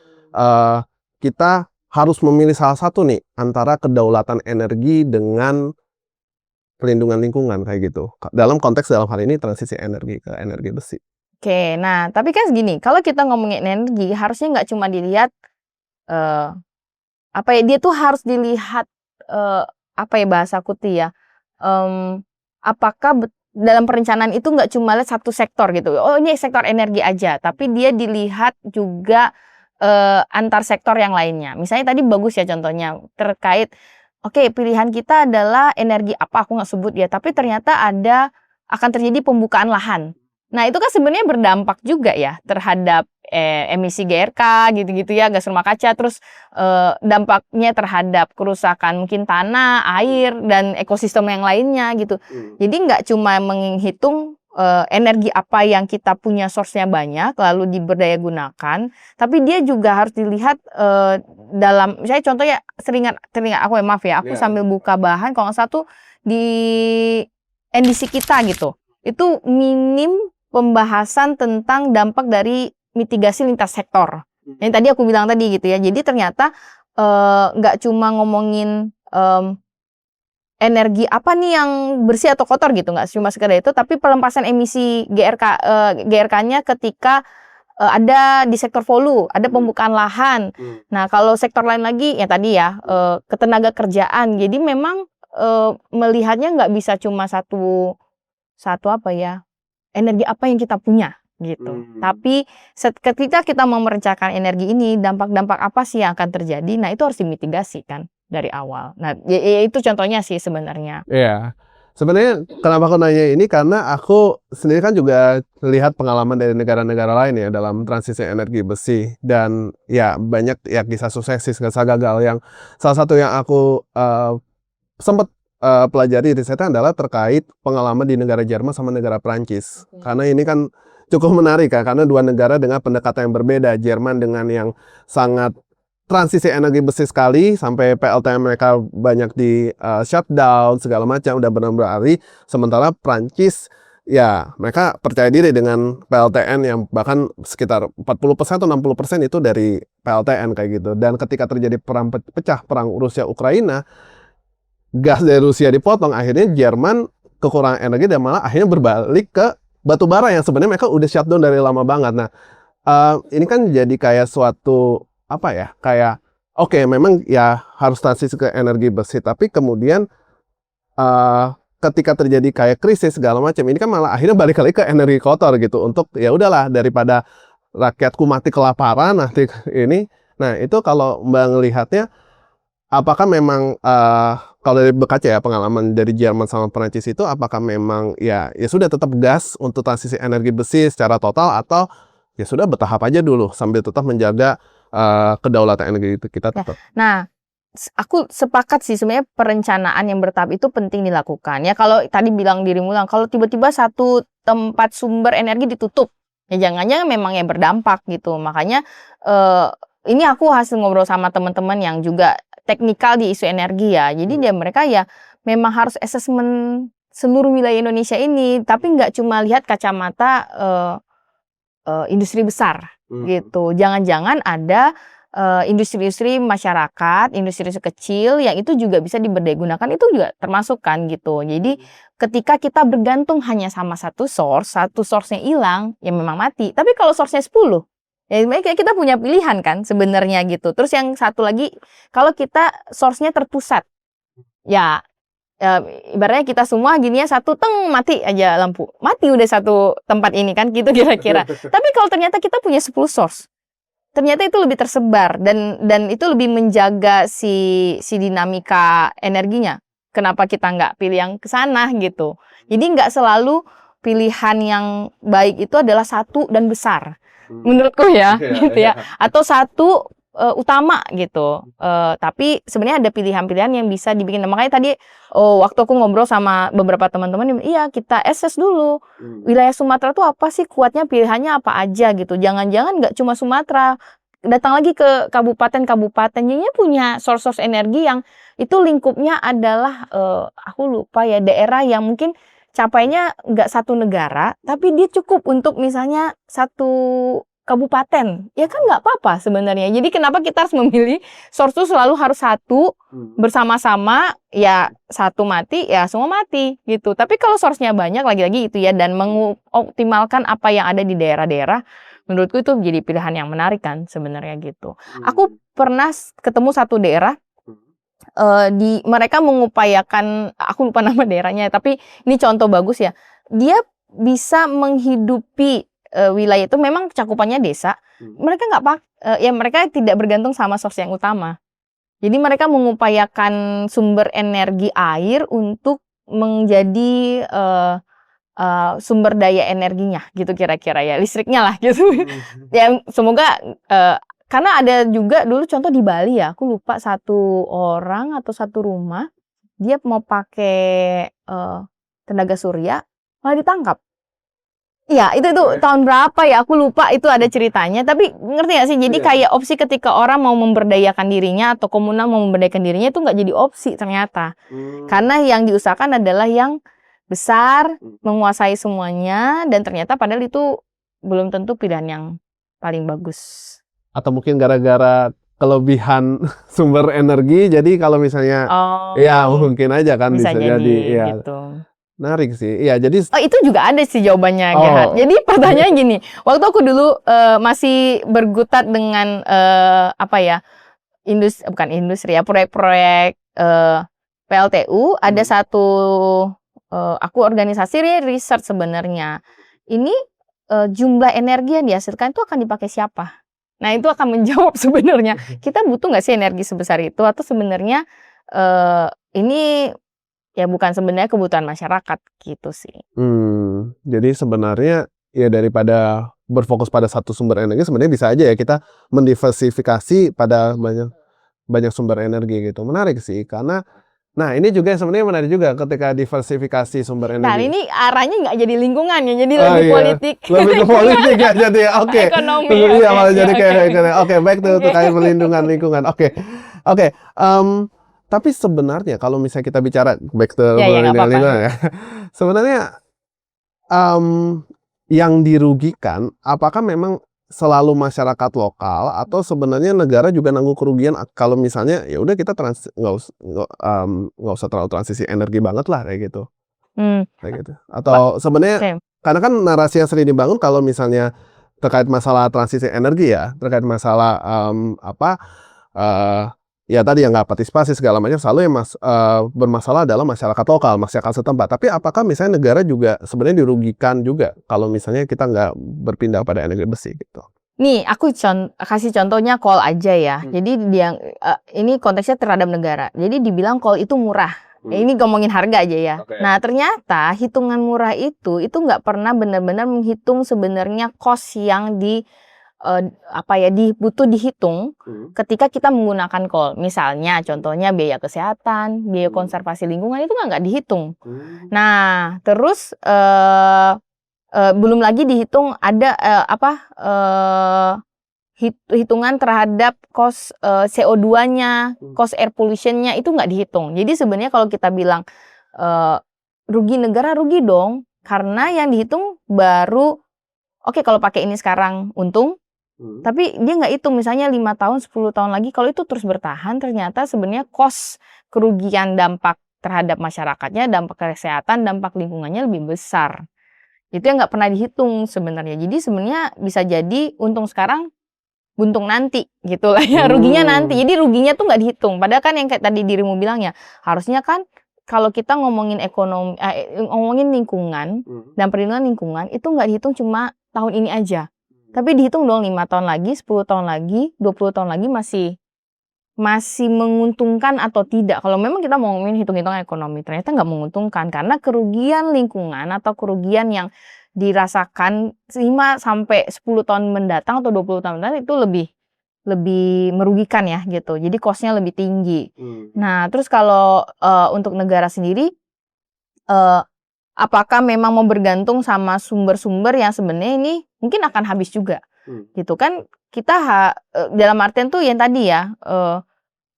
kita harus memilih salah satu nih antara kedaulatan energi dengan pelindungan lingkungan kayak gitu. Dalam hal ini transisi energi ke energi bersih. Oke, nah tapi kan segini, kalau kita ngomongin energi harusnya nggak cuma dilihat dia tuh harus dilihat bahasa aku tuh ya, apakah dalam perencanaan itu nggak cuma lihat satu sektor gitu, oh ini sektor energi aja, tapi dia dilihat juga antar sektor yang lainnya. Misalnya tadi bagus ya contohnya terkait, oke, pilihan kita adalah energi apa, aku nggak sebut ya, tapi ternyata akan terjadi pembukaan lahan. Nah itu kan sebenarnya berdampak juga ya terhadap emisi GRK gitu-gitu ya, gas rumah kaca, terus dampaknya terhadap kerusakan mungkin tanah, air, dan ekosistem yang lainnya gitu. Jadi nggak cuma menghitung energi apa yang kita punya source-nya banyak lalu diberdaya gunakan, tapi dia juga harus dilihat dalam, misalnya contohnya teringat aku aku sambil buka bahan, kalau nggak salah tuh di NDC kita gitu, itu minim pembahasan tentang dampak dari mitigasi lintas sektor. Yang tadi aku bilang tadi gitu ya. Jadi ternyata nggak cuma ngomongin energi apa nih yang bersih atau kotor gitu, nggak cuma sekedar itu, tapi pelepasan emisi GRK-nya ketika ada di sektor volume, ada pembukaan lahan. Nah kalau sektor lain lagi ya tadi ya ketenaga kerjaan. Jadi memang melihatnya nggak bisa cuma satu energi apa yang kita punya gitu. Tapi ketika kita mau merencanakan energi ini, dampak-dampak apa sih yang akan terjadi? Nah, itu harus dimitigasi kan dari awal. Nah, ya itu contohnya sih sebenarnya. Iya. Sebenarnya kenapa aku nanya ini karena aku sendiri kan juga lihat pengalaman dari negara-negara lain ya dalam transisi energi bersih, dan ya banyak ya kisah sukses, kisah gagal. Yang salah satu yang aku sempat pelajari risetnya adalah terkait pengalaman di negara Jerman sama negara Prancis. Karena ini kan cukup menarik ya, karena dua negara dengan pendekatan yang berbeda. Jerman dengan yang sangat transisi energi bersih sekali, sampai PLTN mereka banyak di shutdown segala macam, udah benar-benar hari. Sementara Prancis ya mereka percaya diri dengan PLTN yang bahkan sekitar 40% atau 60% itu dari PLTN kayak gitu. Dan ketika terjadi pecah perang Rusia-Ukraina, gas dari Rusia dipotong, akhirnya Jerman kekurangan energi dan malah akhirnya berbalik ke batu bara yang sebenarnya mereka udah shutdown dari lama banget. Nah, ini kan jadi kayak suatu apa ya, kayak oke, memang ya harus transisi ke energi bersih, tapi kemudian ketika terjadi kayak krisis segala macam, ini kan malah akhirnya balik lagi ke energi kotor gitu, untuk ya udahlah daripada rakyatku mati kelaparan nanti ini. Nah, itu kalau Mbak ngelihatnya, apakah memang kalau dari berkaca ya pengalaman dari Jerman sama Prancis itu, apakah memang ya sudah tetap gas untuk transisi energi bersih secara total, atau ya sudah bertahap aja dulu sambil tetap menjaga kedaulatan energi itu kita tetap. Nah, aku sepakat sih sebenarnya perencanaan yang bertahap itu penting dilakukan. Ya kalau tadi bilang dirimu bilang, kalau tiba-tiba satu tempat sumber energi ditutup, ya jangan-jangan memang ya berdampak gitu. Makanya ini aku hasil ngobrol sama teman-teman yang juga teknikal di isu energi ya. Jadi dia mereka ya memang harus asesmen seluruh wilayah Indonesia ini, tapi nggak cuma lihat kacamata industri besar gitu. Jangan-jangan ada industri-industri masyarakat, industri kecil yang itu juga bisa diberdayagunakan, itu juga termasuk kan gitu. Jadi ketika kita bergantung hanya sama satu source-nya hilang, ya memang mati. Tapi kalau source-nya 10, ya kita punya pilihan kan sebenarnya gitu. Terus yang satu lagi, kalau kita source-nya terpusat, ya ibaratnya kita semua gini ya, satu mati aja lampu. Mati udah satu tempat ini kan gitu kira-kira. Tapi kalau ternyata kita punya 10 source, ternyata itu lebih tersebar dan itu lebih menjaga si dinamika energinya. Kenapa kita nggak pilih yang ke sana gitu. Jadi nggak selalu pilihan yang baik itu adalah satu dan besar. Menurutku ya, gitu ya. Atau satu utama gitu. Tapi sebenarnya ada pilihan-pilihan yang bisa dibikin. Nah, makanya tadi waktu aku ngobrol sama beberapa teman-teman, iya kita assess dulu wilayah Sumatera tuh apa sih kuatnya, pilihannya apa aja gitu. Jangan-jangan nggak cuma Sumatera, datang lagi ke kabupaten-kabupatennya punya source energi yang itu lingkupnya adalah aku lupa ya, daerah yang mungkin capainya nggak satu negara, tapi dia cukup untuk misalnya satu kabupaten, ya kan nggak apa-apa sebenarnya. Jadi kenapa kita harus memilih source itu selalu harus satu bersama-sama, ya satu mati ya semua mati gitu. Tapi kalau source-nya banyak, lagi-lagi itu ya, dan mengoptimalkan apa yang ada di daerah-daerah, menurutku itu jadi pilihan yang menarik kan sebenarnya gitu. Aku pernah ketemu satu daerah, mereka mengupayakan, aku lupa nama daerahnya, tapi ini contoh bagus ya. Dia bisa menghidupi wilayah itu, memang cakupannya desa. Mereka mereka tidak bergantung sama source yang utama. Jadi mereka mengupayakan sumber energi air untuk menjadi sumber daya energinya gitu kira-kira ya, listriknya lah gitu. Ya semoga karena ada juga dulu contoh di Bali ya, aku lupa satu orang atau satu rumah dia mau pakai tenaga surya malah ditangkap. Iya, itu tahun berapa ya? Aku lupa itu ada ceritanya. Tapi ngerti gak sih? Jadi kayak opsi ketika orang mau memberdayakan dirinya atau komunal mau memberdayakan dirinya itu nggak jadi opsi ternyata. Karena yang diusahakan adalah yang besar, menguasai semuanya, dan ternyata padahal itu belum tentu pilihan yang paling bagus. Atau mungkin gara-gara kelebihan sumber energi, jadi kalau misalnya ya mungkin aja kan bisa jadi ya. Gitu. Menarik sih. Iya, jadi itu juga ada sih jawabannya, Gerhard. Jadi pertanyaannya gini, waktu aku dulu masih bergutat dengan proyek-proyek PLTU, ada satu aku organisasi riset sebenarnya. Ini jumlah energi yang dihasilkan itu akan dipakai siapa? Nah, itu akan menjawab sebenarnya kita butuh nggak sih energi sebesar itu, atau sebenarnya ini ya bukan sebenarnya kebutuhan masyarakat gitu sih. Jadi sebenarnya ya daripada berfokus pada satu sumber energi, sebenarnya bisa aja ya kita mendiversifikasi pada banyak sumber energi gitu. Menarik sih, karena Nah, ini juga sebenarnya menarik juga ketika diversifikasi sumber energi. Nah, ini arahnya nggak jadi lingkungan ya, jadi Oh, lebih iya. politik. Lebih ke politik ya jadi. Oke. Ekonomi. Iya, Oke, malah jadi ya, kayak oke. oke, baik tuh Oke. terkait pelindungan lingkungan. Oke. Oke. Tapi sebenarnya kalau misalnya kita bicara back to Ya, ya, nggak pelindungan apa-apa. lingkungan ya. Sebenarnya yang dirugikan apakah memang selalu masyarakat lokal atau sebenarnya negara juga nanggung kerugian kalau misalnya ya udah kita nggak usah terlalu transisi energi banget lah kayak gitu. Kayak gitu. Atau sebenarnya Oke. karena kan narasi yang sering dibangun kalau misalnya terkait masalah transisi energi ya, terkait masalah ya tadi yang nggak partisipasi segala macam selalu yang bermasalah adalah masyarakat lokal, masyarakat setempat. Tapi apakah misalnya negara juga sebenarnya dirugikan juga kalau misalnya kita nggak berpindah pada energi besi gitu? Nih, aku kasih contohnya kol aja ya. Jadi ini konteksnya terhadap negara. Jadi dibilang kol itu murah. Ini ngomongin harga aja ya. Oke. Nah, ternyata hitungan murah itu nggak pernah benar-benar menghitung sebenarnya cost yang butuh dihitung ketika kita menggunakan kol. Misalnya, contohnya biaya kesehatan, biaya konservasi lingkungan itu nggak dihitung. Nah, terus belum lagi dihitung ada hitungan terhadap cost CO2-nya, cost air pollution-nya itu nggak dihitung. Jadi sebenarnya kalau kita bilang rugi negara, rugi dong. Karena yang dihitung baru, oke kalau pakai ini sekarang untung, tapi dia nggak hitung misalnya 5 tahun, 10 tahun lagi kalau itu terus bertahan ternyata sebenarnya cost kerugian dampak terhadap masyarakatnya, dampak kesehatan, dampak lingkungannya lebih besar. Itu yang nggak pernah dihitung sebenarnya. Jadi sebenarnya bisa jadi untung sekarang, buntung nanti gitu lah ya. Ruginya nanti. Jadi ruginya tuh nggak dihitung. Padahal kan yang kayak tadi dirimu bilang ya, harusnya kan kalau kita ngomongin ekonomi, ngomongin lingkungan dan perlindungan lingkungan itu nggak dihitung cuma tahun ini aja. Tapi dihitung dong 5 tahun lagi, 10 tahun lagi, 20 tahun lagi masih menguntungkan atau tidak. Kalau memang kita mau ngomongin hitung-hitungan ekonomi, ternyata nggak menguntungkan. Karena kerugian lingkungan atau kerugian yang dirasakan 5 sampai 10 tahun mendatang atau 20 tahun mendatang itu lebih merugikan ya gitu. Jadi cost-nya lebih tinggi. Nah, terus kalau untuk negara sendiri, apakah memang mau bergantung sama sumber-sumber yang sebenarnya ini mungkin akan habis juga, gitu kan? Kita dalam artian tuh yang tadi ya,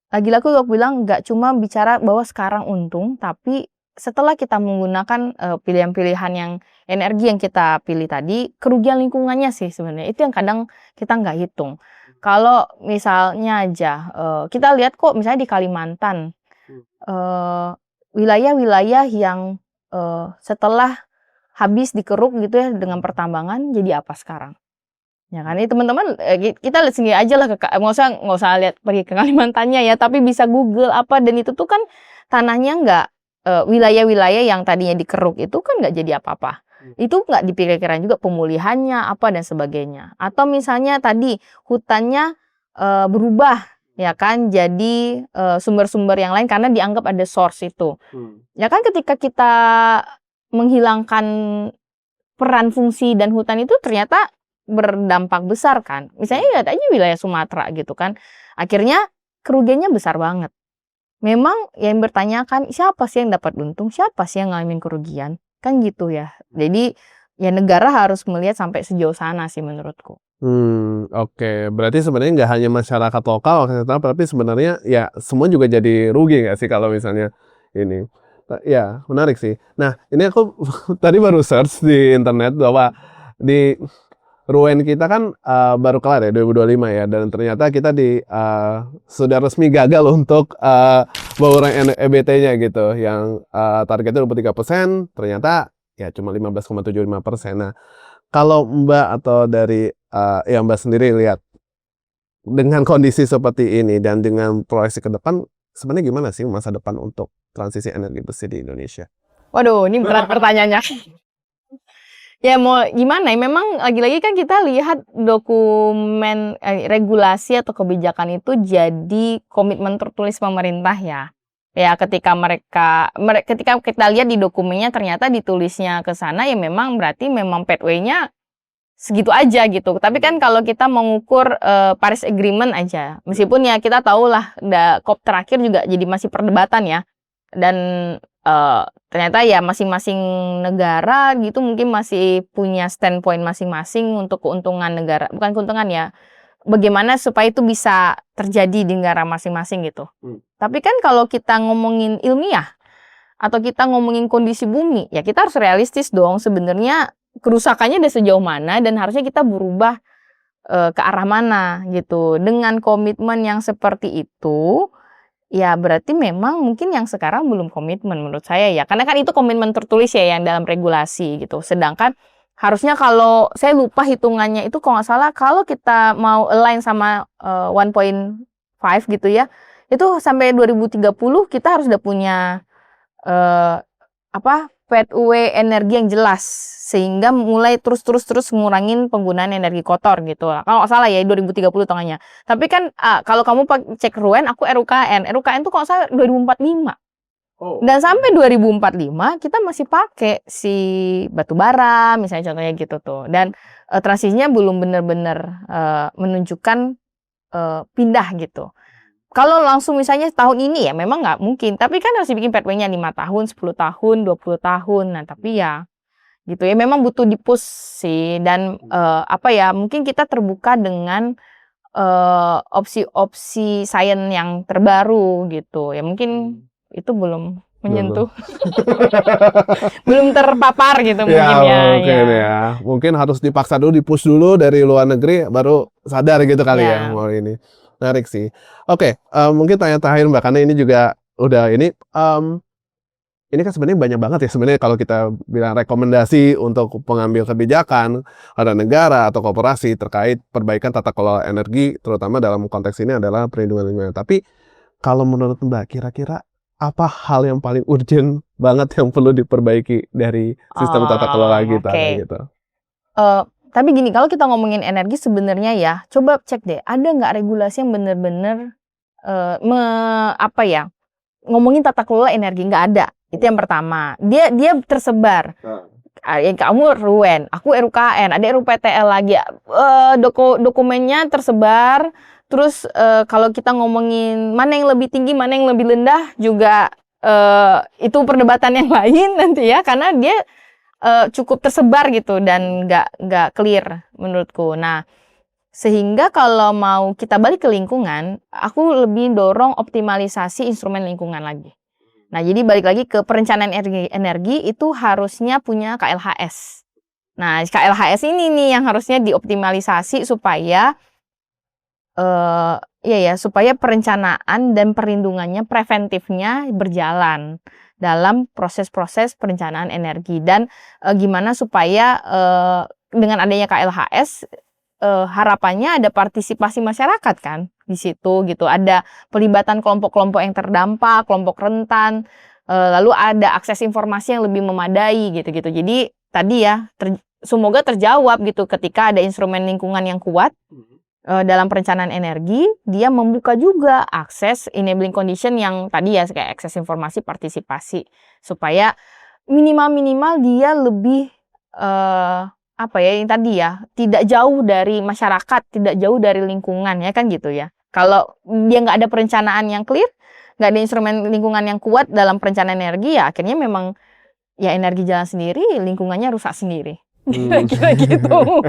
lagi-lagi aku bilang nggak cuma bicara bahwa sekarang untung, tapi setelah kita menggunakan pilihan-pilihan yang energi yang kita pilih tadi, kerugian lingkungannya sih sebenarnya itu yang kadang kita nggak hitung. Kalau misalnya aja kita lihat kok misalnya di Kalimantan, wilayah-wilayah yang setelah habis dikeruk gitu ya dengan pertambangan jadi apa sekarang? Ya kan, ini teman-teman kita lihat sendiri aja lah, nggak usah lihat pergi ke Kalimantannya ya, tapi bisa Google apa dan itu tuh kan tanahnya nggak wilayah-wilayah yang tadinya dikeruk itu kan nggak jadi apa-apa. Itu nggak dipikirkan juga pemulihannya apa dan sebagainya. Atau misalnya tadi hutannya berubah ya kan jadi sumber-sumber yang lain karena dianggap ada source itu. Ya kan ketika kita menghilangkan peran fungsi dan hutan itu ternyata berdampak besar kan. Misalnya lihat aja wilayah Sumatera gitu kan. Akhirnya kerugiannya besar banget. Memang yang bertanyakan siapa sih yang dapat untung, siapa sih yang ngalamin kerugian. Kan gitu ya. Jadi ya negara harus melihat sampai sejauh sana sih menurutku. Oke. Berarti sebenarnya nggak hanya masyarakat lokal, tapi sebenarnya ya semua juga jadi rugi nggak sih kalau misalnya ini. Ya, menarik sih. Nah, ini aku tadi baru search di internet bahwa di RUN kita kan baru kelar ya 2025 ya, dan ternyata kita sudah resmi gagal untuk mengurangi EBT-nya gitu, yang targetnya 23%, ternyata ya cuma 15,75%. Nah, kalau Mbak atau dari ya Mbak sendiri lihat dengan kondisi seperti ini dan dengan proyeksi ke depan, sebenarnya gimana sih masa depan untuk transisi energi bersih di Indonesia? Waduh, ini berat pertanyaannya. Ya mau gimana ya, memang lagi-lagi kan kita lihat dokumen regulasi atau kebijakan itu jadi komitmen tertulis pemerintah ya. Ya ketika ketika kita lihat di dokumennya ternyata ditulisnya ke sana ya memang berarti memang pathway-nya segitu aja gitu. Tapi kan kalau kita mengukur Paris Agreement aja, meskipun ya kita tahu lah COP terakhir juga jadi masih perdebatan ya. dan ternyata ya masing-masing negara gitu mungkin masih punya standpoint masing-masing untuk keuntungan negara, bukan keuntungan ya, bagaimana supaya itu bisa terjadi di negara masing-masing gitu. Tapi kan kalau kita ngomongin ilmiah atau kita ngomongin kondisi bumi, ya kita harus realistis dong sebenarnya kerusakannya udah sejauh mana dan harusnya kita berubah ke arah mana gitu. Dengan komitmen yang seperti itu, ya berarti memang mungkin yang sekarang belum komitmen menurut saya ya. Karena kan itu komitmen tertulis ya yang dalam regulasi gitu. Sedangkan harusnya kalau saya lupa hitungannya itu kalau nggak salah kalau kita mau align sama 1.5 gitu ya. Itu sampai 2030 kita harus udah punya pathway energi yang jelas sehingga mulai terus ngurangin penggunaan energi kotor gitu. Kalau nggak salah ya 2030 tengahnya. Tapi kan kalau kamu cek RUN, aku RUKN. RUKN tuh kalau nggak salah 2045. Dan sampai 2045 kita masih pakai si batu bara misalnya contohnya gitu tuh. Dan transisinya belum benar-benar menunjukkan pindah gitu. Kalau langsung misalnya tahun ini ya memang nggak mungkin. Tapi kan harus dibikin pathway-nya 5 tahun, 10 tahun, 20 tahun. Nah tapi ya gitu ya memang butuh di-push sih. Dan mungkin kita terbuka dengan opsi-opsi sains yang terbaru gitu. Ya mungkin itu belum menyentuh. Belum terpapar gitu mungkin ya. Mungkin ya. Mungkin harus dipaksa dulu, di-push dulu dari luar negeri baru sadar gitu kali ya mau ini. Menarik sih. Oke, mungkin tanya terakhir Mbak, karena ini juga udah ini kan sebenarnya banyak banget ya sebenarnya kalau kita bilang rekomendasi untuk pengambil kebijakan ada negara atau korporasi terkait perbaikan tata kelola energi, terutama dalam konteks ini adalah perlindungan lingkungan. Tapi kalau menurut Mbak, kira-kira apa hal yang paling urgent banget yang perlu diperbaiki dari sistem tata kelola kita gitu? Tapi gini, kalau kita ngomongin energi sebenarnya ya, coba cek deh, ada nggak regulasi yang benar-benar ngomongin tata kelola energi? Nggak ada. Itu yang pertama. Dia tersebar. Kamu RUN, aku RUKN, ada RUPTL lagi. Dokumennya tersebar. Terus kalau kita ngomongin mana yang lebih tinggi, mana yang lebih rendah juga itu perdebatan yang lain nanti ya, karena dia cukup tersebar gitu dan nggak clear menurutku. Nah, sehingga kalau mau kita balik ke lingkungan, aku lebih dorong optimalisasi instrumen lingkungan lagi. Nah, jadi balik lagi ke perencanaan energi itu harusnya punya KLHS. Nah, KLHS ini nih yang harusnya dioptimalisasi supaya supaya perencanaan dan perlindungannya preventifnya berjalan dalam proses-proses perencanaan energi dan gimana supaya dengan adanya KLHS harapannya ada partisipasi masyarakat kan di situ gitu, ada pelibatan kelompok-kelompok yang terdampak, kelompok rentan, lalu ada akses informasi yang lebih memadai gitu-gitu. Jadi tadi ya semoga terjawab gitu ketika ada instrumen lingkungan yang kuat dalam perencanaan energi, dia membuka juga akses enabling condition yang tadi ya kayak akses informasi, partisipasi supaya minimal dia lebih yang tadi ya tidak jauh dari masyarakat, tidak jauh dari lingkungan ya kan gitu ya. Kalau dia nggak ada perencanaan yang clear, nggak ada instrumen lingkungan yang kuat dalam perencanaan energi ya akhirnya memang ya energi jalan sendiri, lingkungannya rusak sendiri. Kira-kira gitu.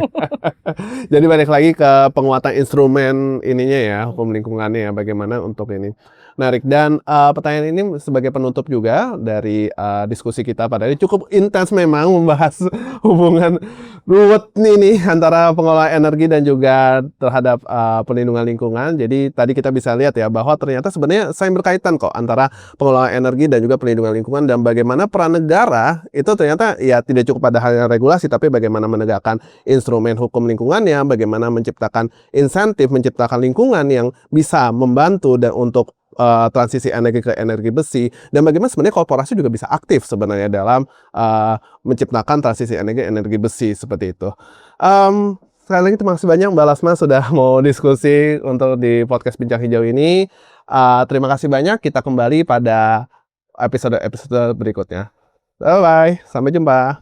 Jadi balik lagi ke penguatan instrumen ininya ya, hukum lingkungannya ya, bagaimana untuk ini. Menarik. Dan pertanyaan ini sebagai penutup juga dari diskusi kita pada ini cukup intens memang membahas hubungan ruwet nih antara pengelola energi dan juga terhadap perlindungan lingkungan. Jadi tadi kita bisa lihat ya bahwa ternyata sebenarnya saling berkaitan kok antara pengelola energi dan juga perlindungan lingkungan, dan bagaimana peran negara itu ternyata ya tidak cukup pada hal regulasi, tapi bagaimana menegakkan instrumen hukum lingkungannya, bagaimana menciptakan insentif, menciptakan lingkungan yang bisa membantu dan untuk transisi energi ke energi besi, dan bagaimana sebenarnya korporasi juga bisa aktif sebenarnya dalam menciptakan transisi energi besi seperti itu. Sekali lagi terima kasih banyak Mbak Lasma sudah mau diskusi untuk di podcast Bincang Hijau ini. Terima kasih banyak. Kita kembali pada episode berikutnya. Bye bye, sampai jumpa.